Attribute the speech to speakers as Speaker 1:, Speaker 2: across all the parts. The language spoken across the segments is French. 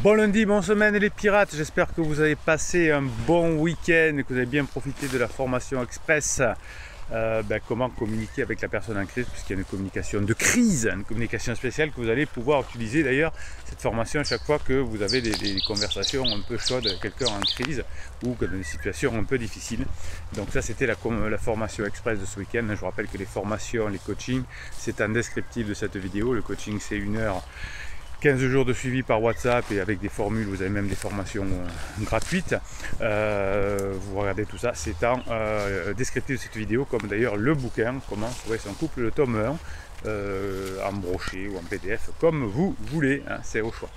Speaker 1: Bon lundi, bonne semaine les pirates, j'espère que vous avez passé un bon week-end, que vous avez bien profité de la formation express. Comment communiquer avec la personne en crise, puisqu'il y a une communication de crise, une communication spéciale que vous allez pouvoir utiliser d'ailleurs, cette formation à chaque fois que vous avez des conversations un peu chaudes avec quelqu'un en crise ou dans des situations un peu difficiles. Donc ça c'était la formation express de ce week-end. Je vous rappelle que les formations, les coachings, c'est un descriptif de cette vidéo. Le coaching c'est 1 heure. 15 jours de suivi par WhatsApp et avec des formules, vous avez même des formations gratuites. Vous regardez tout ça, c'est en descriptif de cette vidéo, comme d'ailleurs le bouquin Comment trouver son couple, le tome 1, en broché ou en PDF, comme vous voulez, hein, c'est au choix.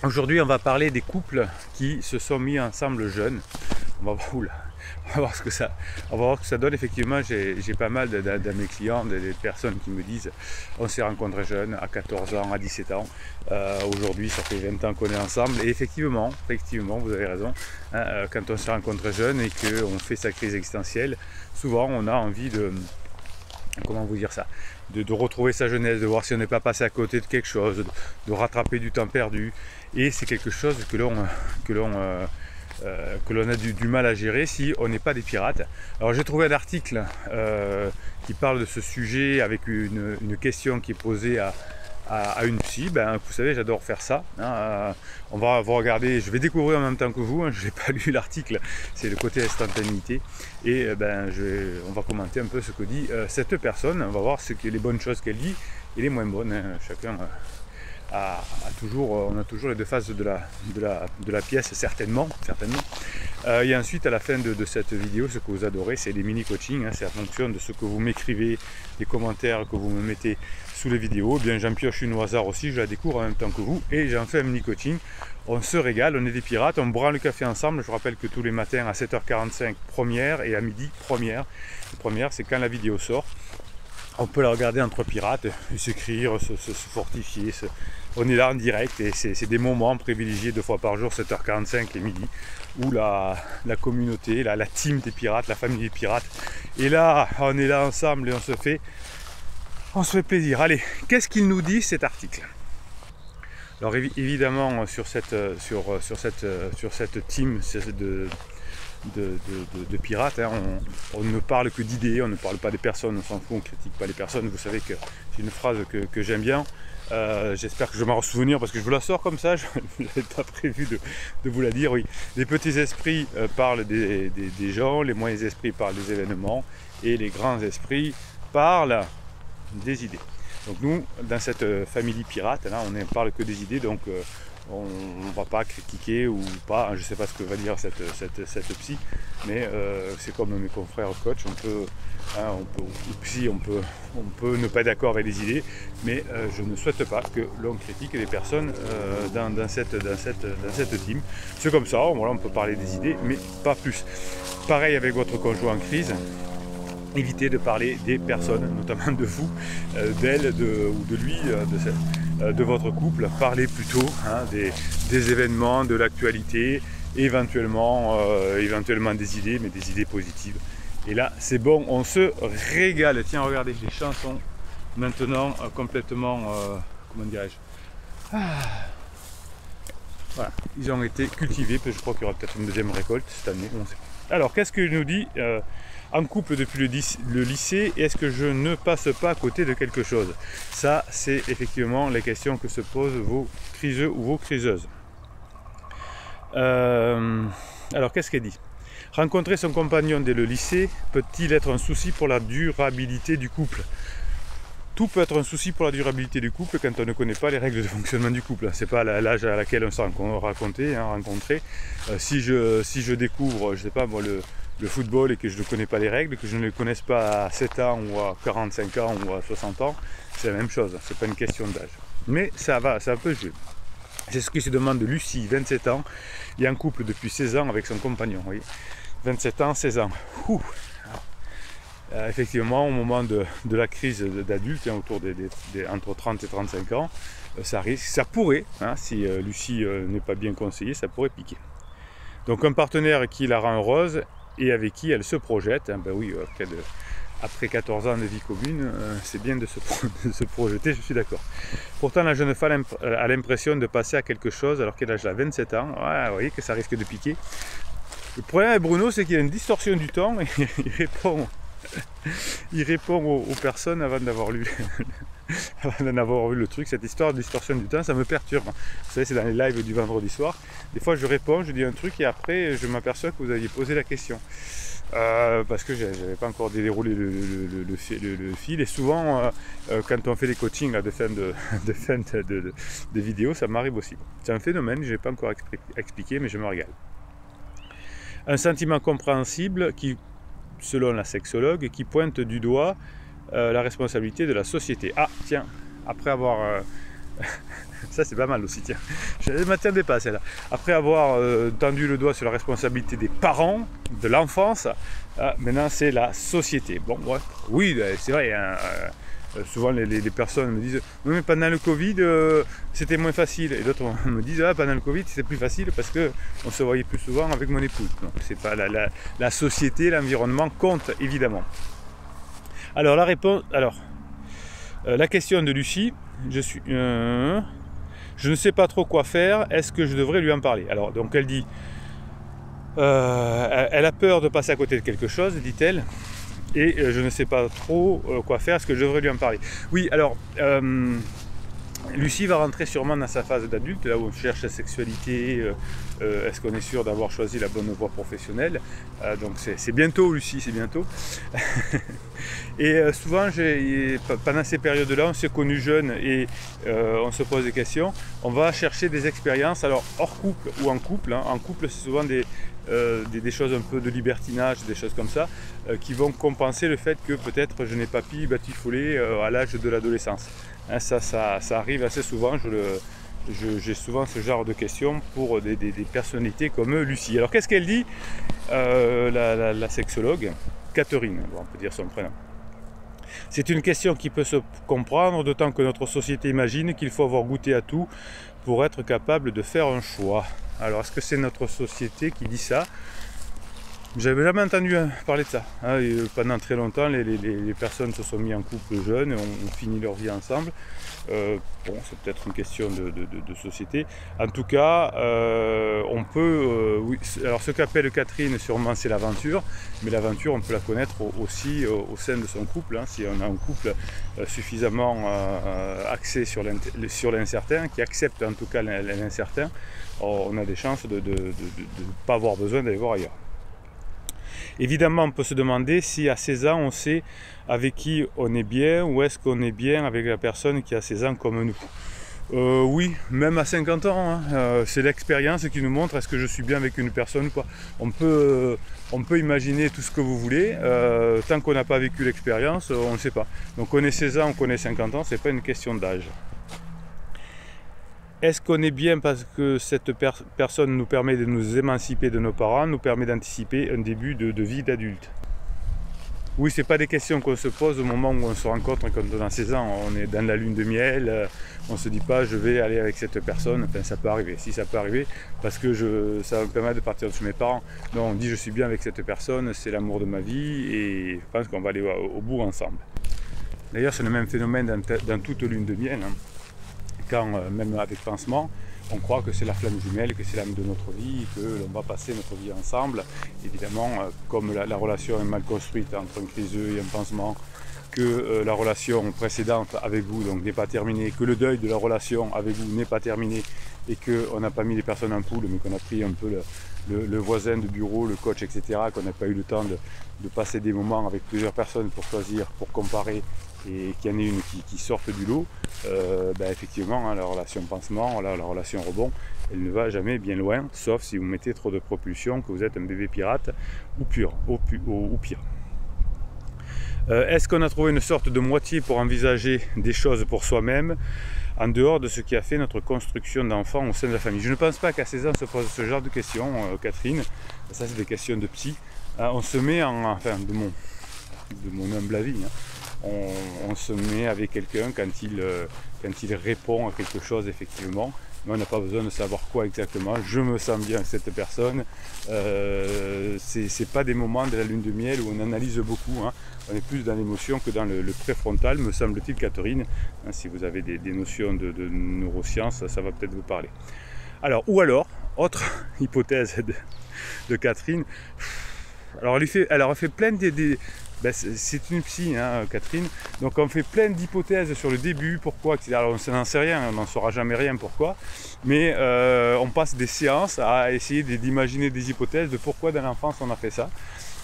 Speaker 1: Aujourd'hui, on va parler des couples qui se sont mis ensemble jeunes. On va voir ce que ça donne. Effectivement, j'ai pas mal de mes clients, des personnes qui me disent on s'est rencontrés jeunes, à 14 ans, à 17 ans. Aujourd'hui, ça fait 20 ans qu'on est ensemble. Et effectivement, vous avez raison. Hein, quand on se rencontre jeune et qu'on fait sa crise existentielle, souvent on a envie de... Comment vous dire ça, de retrouver sa jeunesse, de voir si on n'est pas passé à côté de quelque chose, de rattraper du temps perdu. Et c'est quelque chose que l'on a du mal à gérer si on n'est pas des pirates. Alors j'ai trouvé un article qui parle de ce sujet avec une question qui est posée à une psy. Vous savez, j'adore faire ça. Hein. On va regarder, je vais découvrir en même temps que vous. Hein. Je n'ai pas lu l'article, c'est le côté instantanéité. Et on va commenter un peu ce que dit cette personne. On va voir les bonnes choses qu'elle dit et les moins bonnes. Hein. Chacun on a toujours les deux faces de la pièce, certainement. Et ensuite, à la fin de cette vidéo, ce que vous adorez, c'est les mini-coachings. Hein, c'est en fonction de ce que vous m'écrivez, les commentaires que vous me mettez sous les vidéos. Eh bien, j'en pioche une au hasard aussi, je la découvre en même temps que vous. Et j'en fais un mini-coaching. On se régale, on est des pirates, on boit le café ensemble. Je vous rappelle que tous les matins à 7h45, première, et à midi, première. La première, c'est quand la vidéo sort. On peut la regarder entre pirates, s'écrire, se fortifier. On est là en direct et c'est des moments privilégiés 2 fois par jour, 7h45 et midi, où la communauté, la team des pirates, la famille des pirates. Et là, on est là ensemble et on se fait plaisir. Allez, qu'est-ce qu'il nous dit cet article? Alors évidemment, sur cette team de pirates, hein, on ne parle que d'idées, on ne parle pas des personnes, on s'en fout, on ne critique pas les personnes. Vous savez que c'est une phrase que j'aime bien. J'espère que je vais m'en souvenir parce que je vous la sors comme ça, je n'avais pas prévu de vous la dire. Oui, les petits esprits parlent des gens, les moyens esprits parlent des événements et les grands esprits parlent des idées. Donc nous, dans cette famille pirate, là, on ne parle que des idées, donc on ne va pas critiquer ou pas, je ne sais pas ce que va dire cette psy, mais c'est comme mes confrères coach, on peut ne pas être d'accord avec les idées, mais je ne souhaite pas que l'on critique les personnes dans cette team. C'est comme ça, voilà, on peut parler des idées, mais pas plus. Pareil avec votre conjoint en crise. Évitez de parler des personnes, notamment de vous, d'elle, ou de lui, de votre couple. Parlez plutôt des événements, de l'actualité, éventuellement des idées, mais des idées positives. Et là, c'est bon, on se régale. Tiens, regardez, les chansons maintenant complètement, comment dirais-je, voilà, ils ont été cultivés, je crois qu'il y aura peut-être une deuxième récolte cette année, on sait pas. Alors, qu'est-ce que nous dit en couple depuis le lycée, est-ce que je ne passe pas à côté de quelque chose? Ça, c'est effectivement les questions que se posent vos criseux ou vos criseuses. Alors, qu'est-ce qu'elle dit? Rencontrer son compagnon dès le lycée peut-il être un souci pour la durabilité du couple? Tout peut être un souci pour la durabilité du couple quand on ne connaît pas les règles de fonctionnement du couple. C'est pas l'âge à laquelle on s'est rencontré. Si je découvre, je sais pas moi, le football et que je ne connais pas les règles, que je ne les connaisse pas à 7 ans ou à 45 ans ou à 60 ans, c'est la même chose, c'est pas une question d'âge. Mais ça peut jouer. C'est ce qui se demande de Lucie, 27 ans, et en couple depuis 16 ans avec son compagnon. Oui. 27 ans, 16 ans. Effectivement, au moment de la crise d'adulte, autour entre 30 et 35 ans, ça pourrait, si Lucie n'est pas bien conseillée, ça pourrait piquer. Donc un partenaire qui la rend heureuse et avec qui elle se projette, après 14 ans de vie commune, c'est bien de se projeter, je suis d'accord. Pourtant, la jeune femme a l'impression de passer à quelque chose alors qu'elle a 27 ans. Ouais, vous voyez que ça risque de piquer. Le problème avec Bruno, c'est qu'il a une distorsion du temps et il répond aux personnes avant d'avoir lu le truc. Cette histoire de distorsion du temps, ça me perturbe. Vous savez, c'est dans les lives du vendredi soir. Des fois, je réponds, je dis un truc et après, je m'aperçois que vous aviez posé la question. Parce que je n'avais pas encore déroulé le fil. Et souvent, quand on fait des coachings là, de fin de vidéos, ça m'arrive aussi. C'est un phénomène que je n'ai pas encore expliqué, mais je me régale. Un sentiment compréhensible qui, selon la sexologue, qui pointe du doigt la responsabilité de la société. Ah, tiens, après avoir... ça c'est pas mal aussi, tiens. Je ne m'attendais pas à celle-là. Après avoir tendu le doigt sur la responsabilité des parents, de l'enfance, maintenant c'est la société. Bon, bref, oui, c'est vrai, hein, souvent les personnes me disent « Oui, mais pendant le Covid, c'était moins facile. » Et d'autres me disent « Ah, pendant le Covid, c'était plus facile parce qu'on se voyait plus souvent avec mon épouse. » Donc, c'est pas la société, l'environnement compte, évidemment. Alors, la réponse... Alors, la question de Lucie, je ne sais pas trop quoi faire, est-ce que je devrais lui en parler? Alors, donc elle dit, elle a peur de passer à côté de quelque chose, dit-elle, et je ne sais pas trop quoi faire, est-ce que je devrais lui en parler? Oui, alors, Lucie va rentrer sûrement dans sa phase d'adulte, là où on cherche la sexualité, est-ce qu'on est sûr d'avoir choisi la bonne voie professionnelle, donc c'est bientôt Lucie, c'est bientôt. Et souvent, pendant ces périodes-là, on s'est connus jeunes et on se pose des questions, on va chercher des expériences, alors hors couple ou en couple, hein. En couple c'est souvent des choses un peu de libertinage, des choses comme ça, qui vont compenser le fait que peut-être je n'ai pas pu batifoler à l'âge de l'adolescence. Hein, ça arrive assez souvent, j'ai souvent ce genre de questions pour des personnalités comme Lucie. Alors qu'est-ce qu'elle dit, la sexologue Catherine, on peut dire son prénom. C'est une question qui peut se comprendre, d'autant que notre société imagine qu'il faut avoir goûté à tout pour être capable de faire un choix. Alors est-ce que c'est notre société qui dit ça? J'avais jamais entendu parler de ça. Hein, et pendant très longtemps, les personnes se sont mis en couple jeunes et ont fini leur vie ensemble. Bon, c'est peut-être une question de société. En tout cas, on peut... oui, alors ce qu'appelle Catherine, sûrement, c'est l'aventure. Mais l'aventure, on peut la connaître aussi au sein de son couple. Hein, si on a un couple suffisamment axé sur l'incertain, qui accepte en tout cas l'incertain, on a des chances de ne pas avoir besoin d'aller voir ailleurs. Évidemment, on peut se demander si à 16 ans, on sait avec qui on est bien ou est-ce qu'on est bien avec la personne qui a 16 ans comme nous. Oui, même à 50 ans, hein, c'est l'expérience qui nous montre est-ce que je suis bien avec une personne ou pas. On peut imaginer tout ce que vous voulez, tant qu'on n'a pas vécu l'expérience, on ne sait pas. Donc on est 16 ans, on connaît 50 ans, c'est pas une question d'âge. Est-ce qu'on est bien parce que cette personne nous permet de nous émanciper de nos parents, nous permet d'anticiper un début de vie d'adulte? Oui, ce n'est pas des questions qu'on se pose au moment où on se rencontre quand on a 16 ans. On est dans la lune de miel, on ne se dit pas je vais aller avec cette personne. Enfin, ça peut arriver, si ça peut arriver, parce que ça va me permettre de partir de chez mes parents. Non, on dit je suis bien avec cette personne, c'est l'amour de ma vie et je pense qu'on va aller au bout ensemble. D'ailleurs, c'est le même phénomène dans toute lune de miel. Hein. Quand, même avec pansement, on croit que c'est la flamme jumelle, que c'est l'âme de notre vie, que l'on va passer notre vie ensemble. Évidemment, comme la relation est mal construite entre un criseux et un pansement, que la relation précédente avec vous n'est pas terminée, que le deuil de la relation avec vous n'est pas terminé et qu'on n'a pas mis les personnes en poule, mais qu'on a pris un peu le voisin de bureau, le coach, etc., qu'on n'a pas eu le temps de passer des moments avec plusieurs personnes pour choisir, pour comparer, et qu'il y en ait une qui sorte du lot, effectivement, hein, la relation pansement, la relation rebond, elle ne va jamais bien loin, sauf si vous mettez trop de propulsion, que vous êtes un bébé pirate ou pire. Est-ce qu'on a trouvé une sorte de moitié pour envisager des choses pour soi-même, en dehors de ce qui a fait notre construction d'enfant au sein de la famille? Je ne pense pas qu'à 16 ans on se pose ce genre de questions, Catherine. Ça, c'est des questions de psy. On se met de mon humble avis, hein. on se met avec quelqu'un quand il répond à quelque chose effectivement. Mais on n'a pas besoin de savoir quoi exactement. Je me sens bien avec cette personne. C'est pas des moments de la lune de miel où on analyse beaucoup. Hein. On est plus dans l'émotion que dans le préfrontal, me semble-t-il, Catherine. Hein, si vous avez des notions de neurosciences, ça va peut-être vous parler. Alors, autre hypothèse de Catherine. Alors, elle a fait plein ben, c'est une psy, hein, Catherine, donc on fait plein d'hypothèses sur le début, pourquoi, etc. Alors on n'en sait rien, on n'en saura jamais rien pourquoi, mais on passe des séances à essayer d'imaginer des hypothèses de pourquoi dans l'enfance on a fait ça.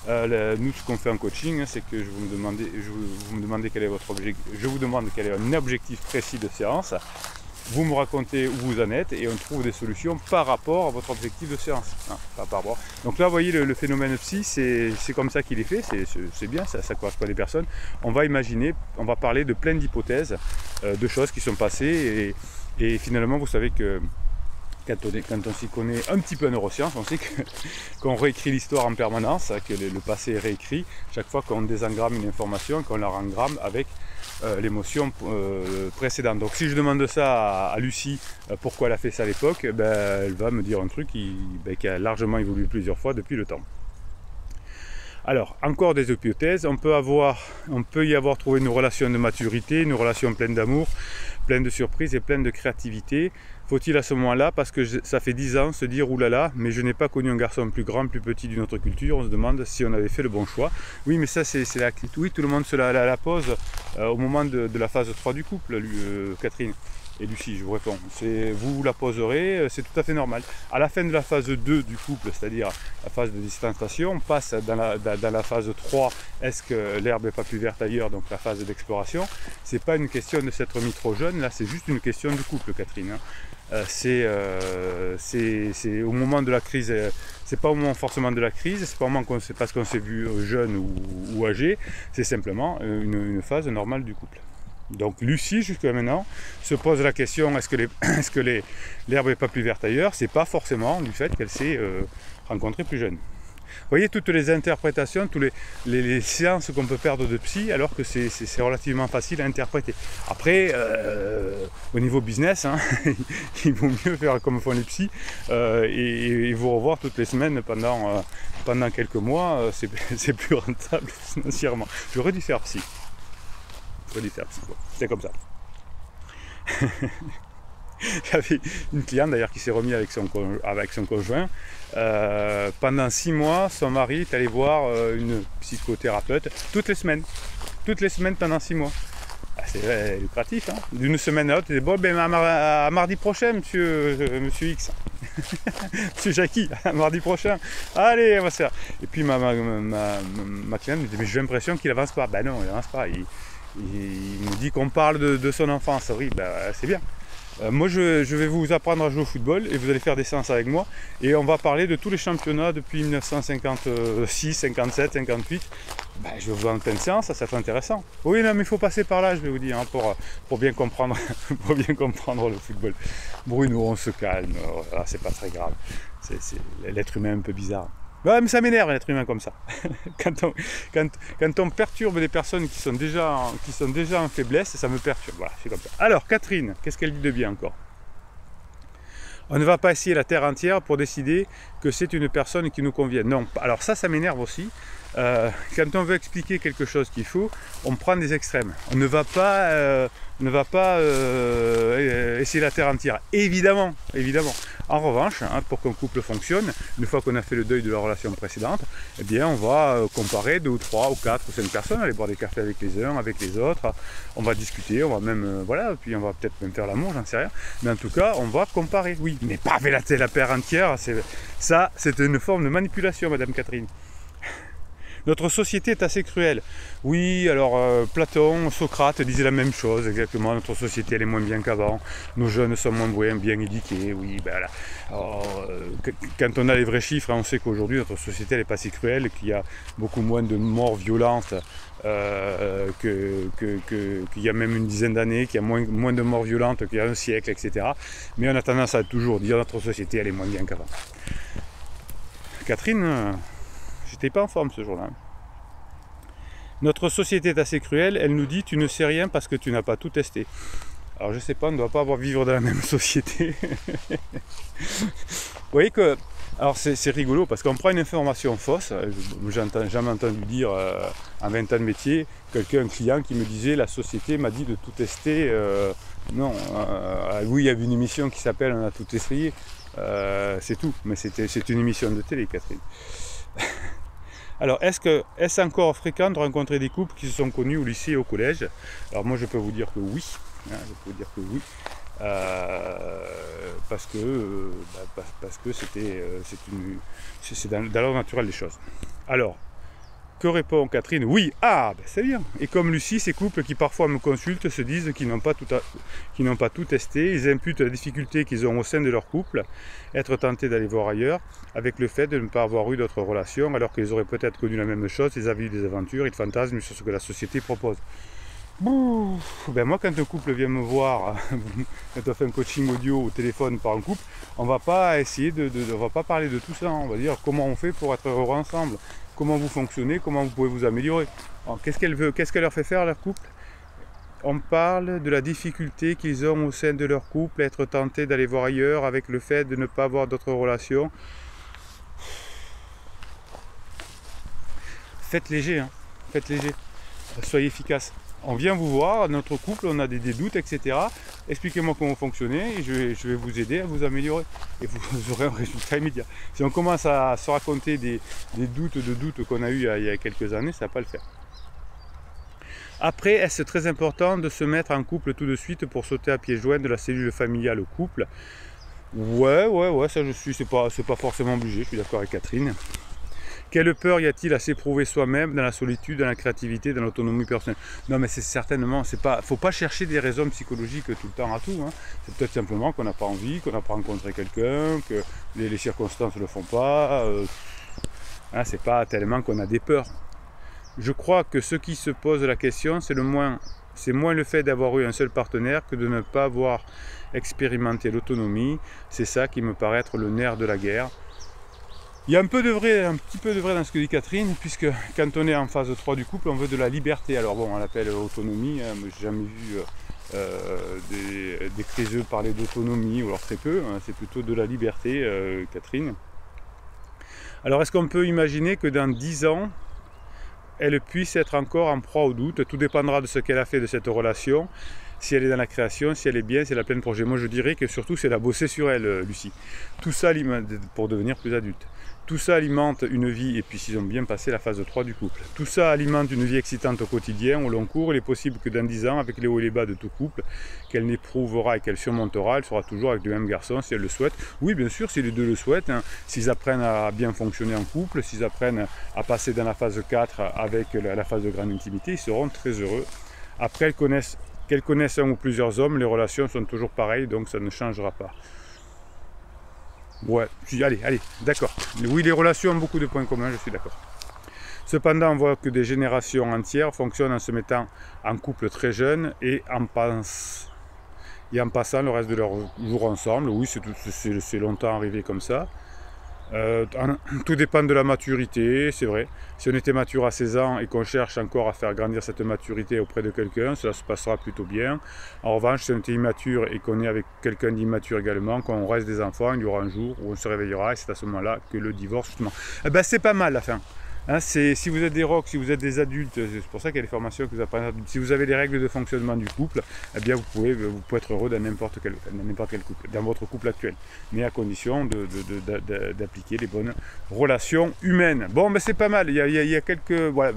Speaker 1: Nous, ce qu'on fait en coaching, c'est que vous me demandez quel est votre objectif, je vous demande quel est un objectif précis de séance. Vous me racontez où vous en êtes et on trouve des solutions par rapport à votre objectif de séance. Hein, pas par rapport. Donc là, vous voyez, le phénomène psy, c'est comme ça qu'il est fait, c'est bien, ça correspond à des personnes. On va imaginer, on va parler de plein d'hypothèses, de choses qui sont passées et finalement, vous savez que quand on s'y connaît un petit peu en neurosciences, on sait qu'on réécrit l'histoire en permanence, que le passé est réécrit chaque fois qu'on désengramme une information, qu'on la rengramme avec l'émotion précédente. Donc si je demande ça à Lucie, pourquoi elle a fait ça à l'époque, ben, elle va me dire un truc qui a largement évolué plusieurs fois depuis le temps. Alors, encore des hypothèses, on peut y avoir trouvé une relation de maturité, une relation pleine d'amour, pleine de surprises et pleine de créativité. Faut-il à ce moment-là, parce que ça fait 10 ans, se dire oulala, mais je n'ai pas connu un garçon plus grand, plus petit d'une autre culture, on se demande si on avait fait le bon choix. Oui, mais ça c'est la clé. Oui, tout le monde se la pose au moment de la phase 3 du couple, Catherine et Lucie, je vous réponds. Vous la poserez, c'est tout à fait normal. À la fin de la phase 2 du couple, c'est-à-dire la phase de distanciation, on passe dans la phase 3, est-ce que l'herbe n'est pas plus verte ailleurs, donc la phase d'exploration. C'est pas une question de s'être mis trop jeune, là c'est juste une question du couple, Catherine. Hein. C'est au moment de la crise, c'est pas au moment forcément de la crise, c'est pas au moment parce qu'on s'est vu jeune ou âgé, c'est simplement une phase normale du couple. Donc Lucie, jusqu'à maintenant, se pose la question, est-ce que l'herbe n'est pas plus verte ailleurs? C'est pas forcément du fait qu'elle s'est rencontrée plus jeune. Vous voyez toutes les interprétations, toutes les séances qu'on peut perdre de psy, alors que c'est relativement facile à interpréter. Après, au niveau business, hein, il vaut mieux faire comme font les psys et vous revoir toutes les semaines pendant quelques mois, c'est plus rentable financièrement. J'aurais dû faire psy. C'est comme ça. J'avais une cliente d'ailleurs qui s'est remise avec son conjoint. Pendant 6 mois, son mari est allé voir une psychothérapeute toutes les semaines pendant 6 mois. C'est lucratif, hein. D'une semaine à l'autre, il dit bon, ben, à mardi prochain, monsieur X. Monsieur Jackie, à mardi prochain. Allez, on va se faire. Et puis ma cliente me dit mais j'ai l'impression qu'il avance pas. Ben non, il avance pas. Il me dit qu'on parle de son enfance. Oui, ben, c'est bien. Moi, je vais vous apprendre à jouer au football et vous allez faire des séances avec moi. Et on va parler de tous les championnats depuis 1956, 57, 58. Ben, je vais vous en plein de séances, ça va être intéressant. Oui, non, mais il faut passer par là, je vais vous dire, hein, pour bien comprendre, le football. Bruno, on se calme, voilà, c'est pas très grave. C'est l'être humain un peu bizarre. Ouais, mais ça m'énerve l'être humain comme ça. quand on perturbe des personnes qui sont déjà en faiblesse, ça me perturbe. Voilà, c'est comme ça. Alors, Catherine, qu'est-ce qu'elle dit de bien encore? On ne va pas essayer la terre entière pour décider que c'est une personne qui nous convient. Non, alors ça m'énerve aussi. Quand on veut expliquer quelque chose qu'il faut, on prend des extrêmes. On ne va pas essayer la terre entière. Évidemment. En revanche, hein, pour qu'un couple fonctionne, une fois qu'on a fait le deuil de la relation précédente, eh bien, on va comparer 2 ou 3 ou 4 ou 5 personnes, aller boire des cafés avec les uns, avec les autres. On va discuter, on va même, puis on va peut-être même faire l'amour, j'en sais rien. Mais en tout cas, on va comparer, oui. Mais pas avec la terre entière, ça, c'est une forme de manipulation, Madame Catherine. Notre société est assez cruelle. Oui, alors Platon, Socrate disaient la même chose, exactement. Notre société elle est moins bien qu'avant. Nos jeunes sont moins bien éduqués. Oui, ben là. Alors, quand on a les vrais chiffres, on sait qu'aujourd'hui notre société elle n'est pas si cruelle, qu'il y a beaucoup moins de morts violentes qu'il y a même une dizaine d'années, qu'il y a moins de morts violentes qu'il y a un siècle, etc. Mais on a tendance à toujours dire notre société elle est moins bien qu'avant. Catherine, j'étais pas en forme ce jour-là. Notre société est assez cruelle, elle nous dit tu ne sais rien parce que tu n'as pas tout testé. Alors je sais pas, on ne doit pas vivre dans la même société. Vous voyez que, alors c'est rigolo parce qu'on prend une information fausse. J'ai jamais entendu dire en 20 ans de métier, un client qui me disait la société m'a dit de tout tester. Non, oui, il y avait une émission qui s'appelle On a tout essayé. C'est tout, mais c'est une émission de télé, Catherine. Alors, est-ce encore fréquent de rencontrer des couples qui se sont connus au lycée et au collège? Alors moi, je peux vous dire que oui. Hein, je peux vous dire que oui. Parce que c'est dans l'ordre naturel des choses. Alors, que répond Catherine? Oui, ah, ben c'est bien. Et comme Lucie, ces couples qui parfois me consultent se disent qu'ils n'ont pas tout testé, ils imputent la difficulté qu'ils ont au sein de leur couple, être tentés d'aller voir ailleurs, avec le fait de ne pas avoir eu d'autres relations, alors qu'ils auraient peut-être connu la même chose, ils avaient eu des aventures, ils fantasment sur ce que la société propose. Bouh, ben moi, quand un couple vient me voir, quand on fait un coaching audio au téléphone par un couple, on va pas essayer on va pas parler de tout ça, on va dire comment on fait pour être heureux ensemble, comment vous fonctionnez, comment vous pouvez vous améliorer. Qu'est-ce qu'elle leur fait faire leur couple? On parle de la difficulté qu'ils ont au sein de leur couple, être tentés d'aller voir ailleurs avec le fait de ne pas avoir d'autres relations. Faites léger, hein. Faites léger, soyez efficace. On vient vous voir, notre couple, on a des doutes, etc. Expliquez-moi comment vous fonctionnez et je vais vous aider à vous améliorer. Et vous aurez un résultat immédiat. Si on commence à se raconter des doutes qu'on a eu il y a quelques années, ça ne va pas le faire. Après, est-ce très important de se mettre en couple tout de suite pour sauter à pieds joints de la cellule familiale au couple? Ouais, ça c'est pas forcément obligé, je suis d'accord avec Catherine. Quelle peur y a-t-il à s'éprouver soi-même dans la solitude, dans la créativité, dans l'autonomie personnelle? Non, mais c'est certainement, faut pas chercher des raisons psychologiques tout le temps à tout. Hein. C'est peut-être simplement qu'on n'a pas envie, qu'on n'a pas rencontré quelqu'un, que les circonstances ne le font pas. Hein, c'est pas tellement qu'on a des peurs. Je crois que ce qui se pose la question, c'est moins le fait d'avoir eu un seul partenaire que de ne pas avoir expérimenté l'autonomie. C'est ça qui me paraît être le nerf de la guerre. Il y a un petit peu de vrai dans ce que dit Catherine, puisque quand on est en phase 3 du couple, on veut de la liberté. Alors bon, on l'appelle autonomie, hein, mais j'ai jamais vu des créiseux parler d'autonomie, ou alors très peu, hein, c'est plutôt de la liberté, Catherine. Alors est-ce qu'on peut imaginer que dans 10 ans, elle puisse être encore en proie au doute? Tout dépendra de ce qu'elle a fait de cette relation, si elle est dans la création, si elle est bien, si elle a plein de projets. Moi je dirais que surtout c'est la bosser sur elle, Lucie. Tout ça pour devenir plus adulte. Tout ça alimente une vie, et puis s'ils ont bien passé la phase 3 du couple. Tout ça alimente une vie excitante au quotidien, au long cours. Il est possible que dans 10 ans, avec les hauts et les bas de tout couple, qu'elle n'éprouvera et qu'elle surmontera, elle sera toujours avec le même garçon si elle le souhaite. Oui, bien sûr, si les deux le souhaitent, hein, s'ils apprennent à bien fonctionner en couple, s'ils apprennent à passer dans la phase 4 avec la phase de grande intimité, ils seront très heureux. Après, qu'elles connaissent un ou plusieurs hommes, les relations sont toujours pareilles, donc ça ne changera pas. Ouais, allez, d'accord. Oui, les relations ont beaucoup de points communs, je suis d'accord. Cependant, on voit que des générations entières fonctionnent en se mettant en couple très jeune et en passant le reste de leur jour ensemble. Oui, c'est longtemps arrivé comme ça. Tout dépend de la maturité, c'est vrai. Si on était mature à 16 ans et qu'on cherche encore à faire grandir cette maturité auprès de quelqu'un, cela se passera plutôt bien. En revanche, si on était immature et qu'on est avec quelqu'un d'immature également, quand on reste des enfants, il y aura un jour où on se réveillera et c'est à ce moment-là que le divorce, justement. Eh ben, c'est pas mal la fin. Hein, si vous êtes des rocs, si vous êtes des adultes, c'est pour ça qu'il y a des formations que vous apprenez. Si vous avez les règles de fonctionnement du couple, eh bien vous pouvez être heureux dans n'importe quel couple, dans votre couple actuel, mais à condition d'appliquer les bonnes relations humaines. Bon, ben c'est pas mal. Il y a quelques, voilà,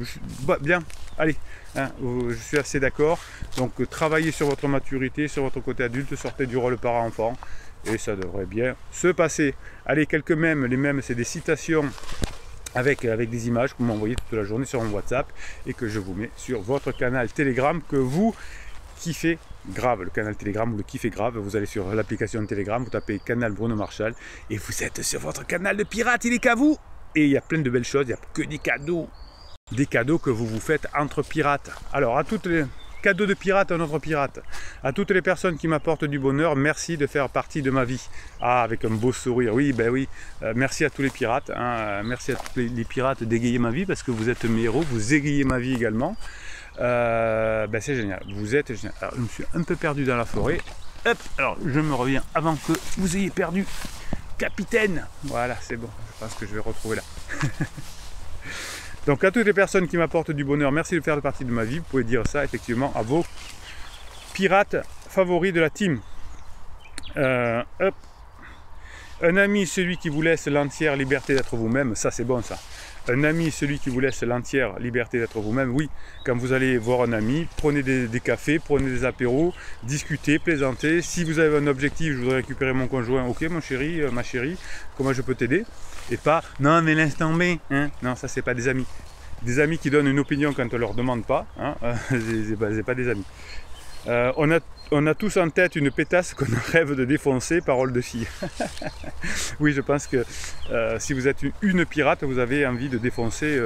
Speaker 1: bien. Allez, hein, je suis assez d'accord. Donc travaillez sur votre maturité, sur votre côté adulte, sortez du rôle parent-enfant, et ça devrait bien se passer. Allez, quelques mèmes. Les mèmes, c'est des citations avec des images que vous m'envoyez toute la journée sur mon WhatsApp et que je vous mets sur votre canal Telegram que vous kiffez grave. Le canal Telegram, vous le kiffez grave. Vous allez sur l'application Telegram, vous tapez canal Bruno Marchal et vous êtes sur votre canal de pirate. Il est qu'à vous. Et il y a plein de belles choses. Il n'y a que des cadeaux. Des cadeaux que vous vous faites entre pirates. Alors, à toutes les... cadeau de pirate à un autre pirate. À toutes les personnes qui m'apportent du bonheur, merci de faire partie de ma vie. Ah, avec un beau sourire, oui, ben oui. Merci à tous les pirates, hein. Merci à tous les pirates d'égayer ma vie parce que vous êtes mes héros, vous égayez ma vie également. Ben c'est génial, vous êtes génial. Alors, je me suis un peu perdu dans la forêt. Hop, alors je me reviens avant que vous ayez perdu. Capitaine, voilà, c'est bon, je pense que je vais retrouver là. Donc à toutes les personnes qui m'apportent du bonheur, merci de faire partie de ma vie. Vous pouvez dire ça effectivement à vos pirates favoris de la team. Hop. Un ami, celui qui vous laisse l'entière liberté d'être vous-même, ça c'est bon ça. Un ami, celui qui vous laisse l'entière liberté d'être vous-même, oui. Quand vous allez voir un ami, prenez des cafés, prenez des apéros, discutez, plaisantez. Si vous avez un objectif, je voudrais récupérer mon conjoint, ok mon chéri, ma chérie, comment je peux t'aider? Et pas, non mais laisse tomber, hein. Non, ça c'est pas des amis. Des amis qui donnent une opinion quand on ne leur demande pas, hein, c'est pas des amis. On a tous en tête une pétasse qu'on rêve de défoncer, parole de fille. Oui, je pense que si vous êtes une pirate, vous avez envie de défoncer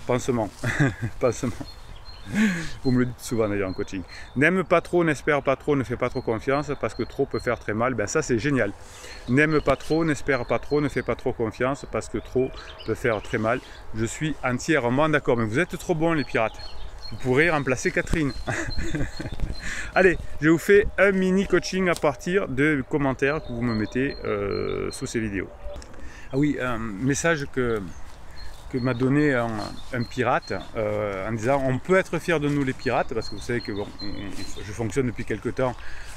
Speaker 1: pansement. Pansement. Vous me le dites souvent d'ailleurs en coaching. N'aime pas trop, n'espère pas trop, ne fais pas trop confiance parce que trop peut faire très mal. Ben ça c'est génial. N'aime pas trop, n'espère pas trop, ne fais pas trop confiance parce que trop peut faire très mal. Je suis entièrement d'accord. Mais vous êtes trop bons les pirates. Vous pourrez remplacer Catherine. Allez, je vous fais un mini coaching à partir de commentaires que vous me mettez sous ces vidéos. Ah oui, un message que m'a donné un pirate en disant on peut être fier de nous les pirates parce que vous savez que bon, je fonctionne depuis quelques temps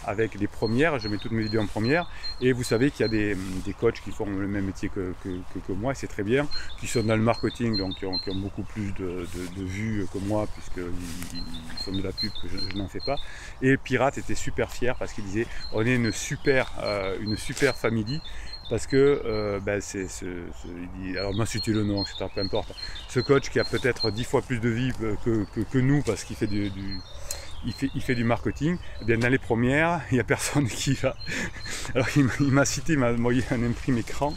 Speaker 1: avec des premières, je mets toutes mes vidéos en première et vous savez qu'il y a des coachs qui font le même métier que moi et c'est très bien, qui sont dans le marketing donc qui ont beaucoup plus de vues que moi puisqu'ils font de la pub que je n'en fais pas et le pirate était super fier parce qu'il disait on est une super famille. Parce que, il dit, alors moi c'était le nom, etc., peu importe. Ce coach qui a peut-être 10 fois plus de vie que nous parce qu'il fait il fait du marketing, eh bien dans les premières, il n'y a personne qui va. Alors il m'a cité, il m'a envoyé un imprimé écran.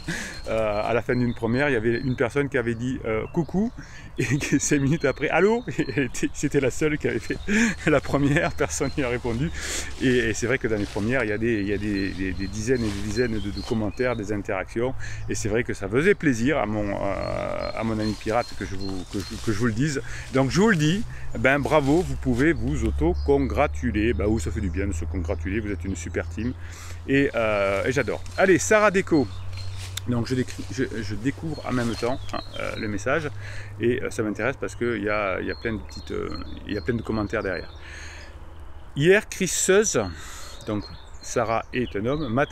Speaker 1: À la fin d'une première, il y avait une personne qui avait dit coucou, et 5 minutes après, allô, c'était la seule qui avait fait la première, personne n'y a répondu. Et c'est vrai que dans les premières, il y a des dizaines et des dizaines de commentaires, des interactions, et c'est vrai que ça faisait plaisir à mon ami pirate que je vous le dise. Donc je vous le dis, ben bravo, vous pouvez vous auto-congratuler, ben oui, ça fait du bien de se congratuler, vous êtes une super team, et j'adore. Allez, Sarah Déco. Donc je découvre en même temps le message et ça m'intéresse parce qu'il y a plein de il y a plein de commentaires derrière. Hier, Chris Seuse, donc Sarah est un homme,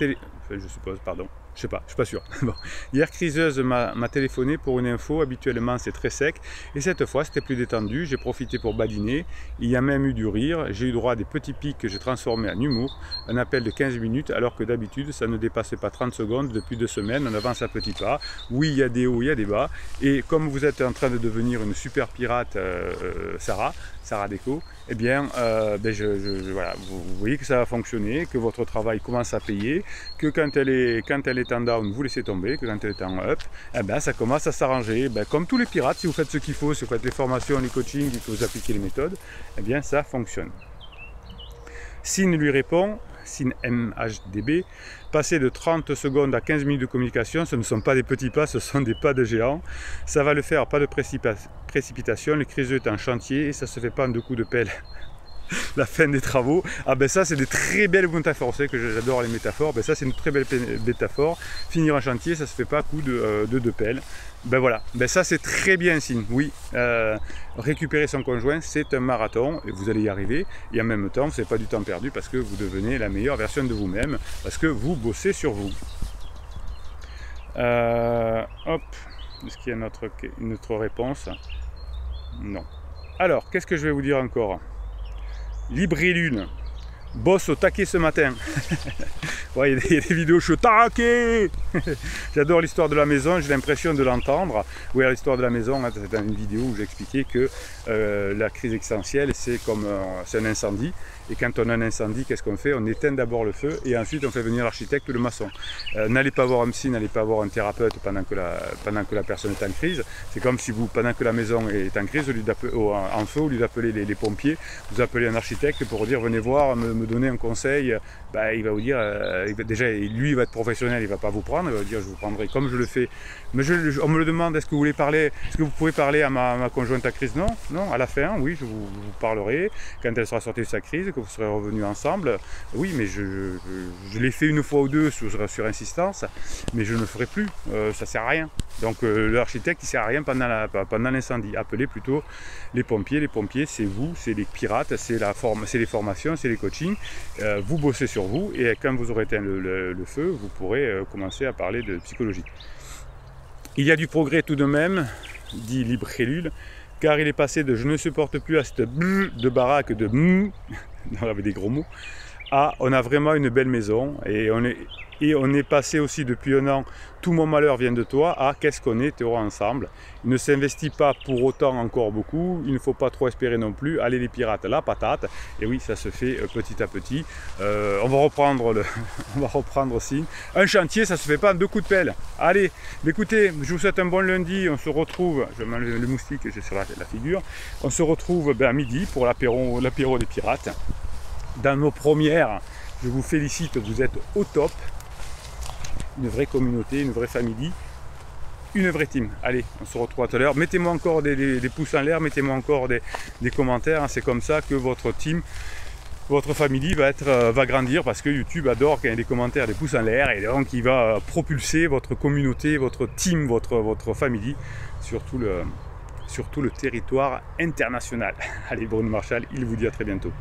Speaker 1: je suppose, pardon. Je sais pas, je suis pas sûr. Bon. Hier, Criseuse m'a téléphoné pour une info. Habituellement, c'est très sec. Et cette fois, c'était plus détendu. J'ai profité pour badiner. Il y a même eu du rire. J'ai eu droit à des petits pics que j'ai transformés en humour. Un appel de 15 minutes, alors que d'habitude, ça ne dépassait pas 30 secondes. Depuis 2 semaines, on avance à petits pas. Oui, il y a des hauts, il y a des bas. Et comme vous êtes en train de devenir une super pirate, Sarah Déco, eh bien, voilà, vous voyez que ça va fonctionner, que votre travail commence à payer, que quand elle est en down, vous laissez tomber, que quand elle est en up, eh bien, ça commence à s'arranger. Ben, comme tous les pirates, si vous faites ce qu'il faut, si vous faites les formations, les coachings, et que vous appliquez les méthodes, eh bien, ça fonctionne. Sin lui répond, Sin MHDB, passer de 30 secondes à 15 minutes de communication, ce ne sont pas des petits pas, ce sont des pas de géant. Ça va le faire, pas de précipitation, le criseux est en chantier et ça se fait pas en 2 coups de pelle. La fin des travaux, ah ben ça c'est des très belles métaphores, vous savez que j'adore les métaphores, ben ça c'est une très belle métaphore, finir un chantier ça se fait pas à coup de pelle, ben voilà, ben ça c'est très bien signe, oui, récupérer son conjoint c'est un marathon et vous allez y arriver et en même temps c'est pas du temps perdu parce que vous devenez la meilleure version de vous-même, parce que vous bossez sur vous. Hop, est-ce qu'il y a une autre réponse? Non. Alors, qu'est-ce que je vais vous dire encore? Librilune, bosse au taquet ce matin. Ouais, il y a des vidéos, je suis au taquet. J'adore l'histoire de la maison, j'ai l'impression de l'entendre. Oui, l'histoire de la maison, c'est dans une vidéo où j'expliquais que la crise existentielle, c'est un incendie. Et quand on a un incendie, qu'est-ce qu'on fait? On éteint d'abord le feu et ensuite on fait venir l'architecte ou le maçon. N'allez pas voir un psy, n'allez pas voir un thérapeute pendant que la personne est en crise. C'est comme si vous, pendant que la maison est en crise, en feu, au lieu d'appeler les pompiers, vous appelez un architecte pour dire venez voir, me donner un conseil. Il va vous dire, déjà lui il va être professionnel, il ne va pas vous prendre, il va vous dire je vous prendrai comme je le fais. Mais on me le demande, est-ce que vous voulez parler, est-ce que vous pouvez parler à ma conjointe à crise? Non, non, à la fin, oui, je vous parlerai quand elle sera sortie de sa crise, que vous serez revenus ensemble. Oui, mais je l'ai fait une fois ou deux sur insistance, mais je ne le ferai plus, ça ne sert à rien. Donc l'architecte il ne sert à rien pendant l'incendie. Appelez plutôt les pompiers. Les pompiers c'est vous, c'est les pirates, c'est les formations, c'est les coachings. Vous bossez sur vous et quand vous aurez éteint le feu, vous pourrez commencer à parler de psychologie. Il y a du progrès tout de même, dit Libre Khélul, car il est passé de je ne supporte plus à cette de baraque de avec des gros mots, à on a vraiment une belle maison et on est passé aussi depuis un an, tout mon malheur vient de toi, à qu'est-ce qu'on est heureux ensemble. Il ne s'investit pas pour autant encore beaucoup, il ne faut pas trop espérer non plus, allez les pirates, la patate, et oui ça se fait petit à petit. On va reprendre aussi. Un chantier ça se fait pas en 2 coups de pelle. Allez, écoutez, je vous souhaite un bon lundi, on se retrouve, je vais m'enlever le moustique que j'ai sur la figure, on se retrouve à midi pour l'apéro des pirates. Dans nos premières, je vous félicite, vous êtes au top. Une vraie communauté, une vraie famille, une vraie team. Allez, on se retrouve à tout à l'heure. Mettez-moi encore des pouces en l'air, mettez-moi encore des commentaires. C'est comme ça que votre team, votre famille va grandir parce que YouTube adore quand il y a des commentaires, des pouces en l'air et donc il va propulser votre communauté, votre team, votre famille sur tout le territoire international. Allez, Bruno Marchal, il vous dit à très bientôt.